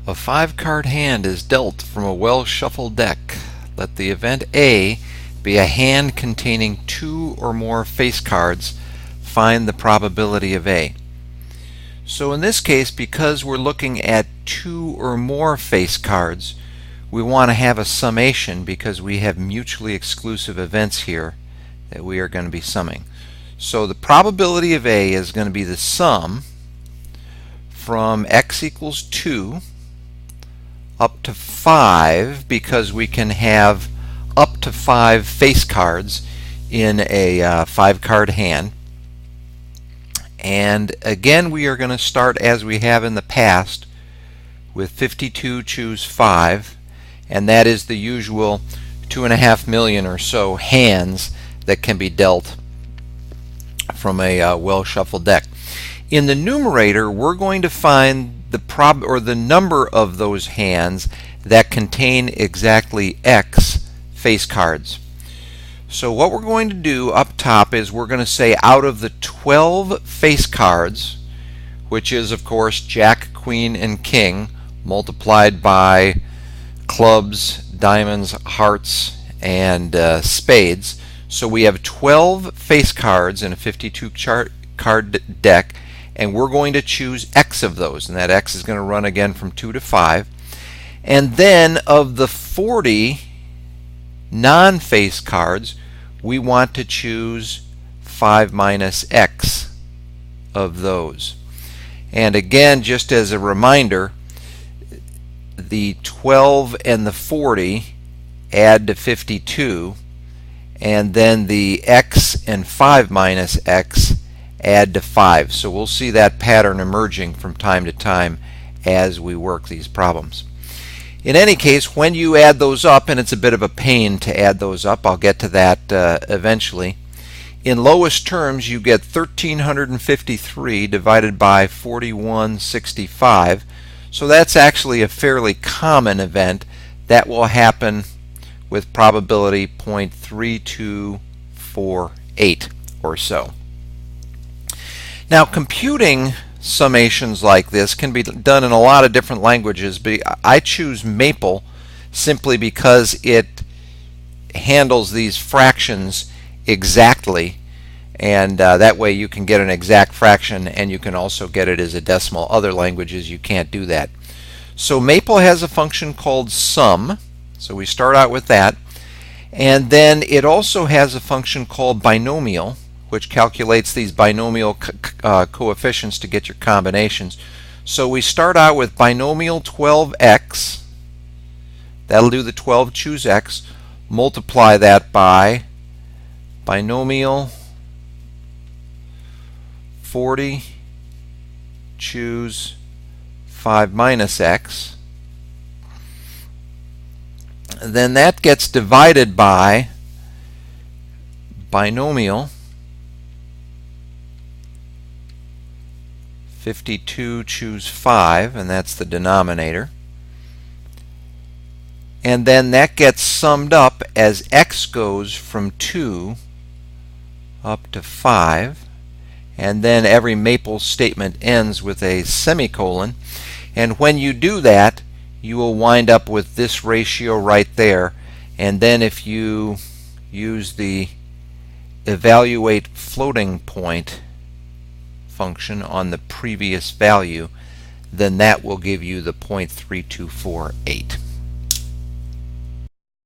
A 5-card hand is dealt from a well-shuffled deck. Let the event A be a hand containing 2 or more face cards. Find the probability of A. So in this case, because we're looking at 2 or more face cards, we want to have a summation because we have mutually exclusive events here that we are going to be summing. So the probability of A is going to be the sum from x equals 2 up to 5, because we can have up to 5 face cards in a 5-card hand. And again, we are going to start as we have in the past with 52 choose 5, and that is the usual 2.5 million or so hands that can be dealt from a well-shuffled deck. In the numerator, we're going to find the number of those hands that contain exactly X face cards. So what we're going to do up top is we're going to say out of the 12 face cards, which is of course Jack, Queen, and King multiplied by clubs, diamonds, hearts, and spades. So we have 12 face cards in a 52 card deck, and we're going to choose X of those, and that X is going to run again from 2 to 5. And then of the 40 non-face cards, we want to choose 5 minus X of those. And again, just as a reminder, the 12 and the 40 add to 52, and then the X and 5 minus X add to 5. So we'll see that pattern emerging from time to time as we work these problems. In any case, when you add those up, and it's a bit of a pain to add those up, I'll get to that eventually. In lowest terms, you get 1,353 divided by 4165. So that's actually a fairly common event that will happen with probability 0.3248 or so. Now, computing summations like this can be done in a lot of different languages, but I choose Maple simply because it handles these fractions exactly, and that way you can get an exact fraction, and you can also get it as a decimal. Other languages you can't do that. So Maple has a function called sum, so we start out with that, and then it also has a function called binomial, which calculates these binomial coefficients to get your combinations. So we start out with binomial 12x. That'll do the 12 choose x. Multiply that by binomial 40 choose 5 minus x. Then that gets divided by binomial 52 choose 5, and that's the denominator. And then that gets summed up as x goes from 2 up to 5. And then every Maple statement ends with a semicolon. And when you do that, you will wind up with this ratio right there. And then if you use the evaluate floating point function on the previous value, then that will give you the 0.3248.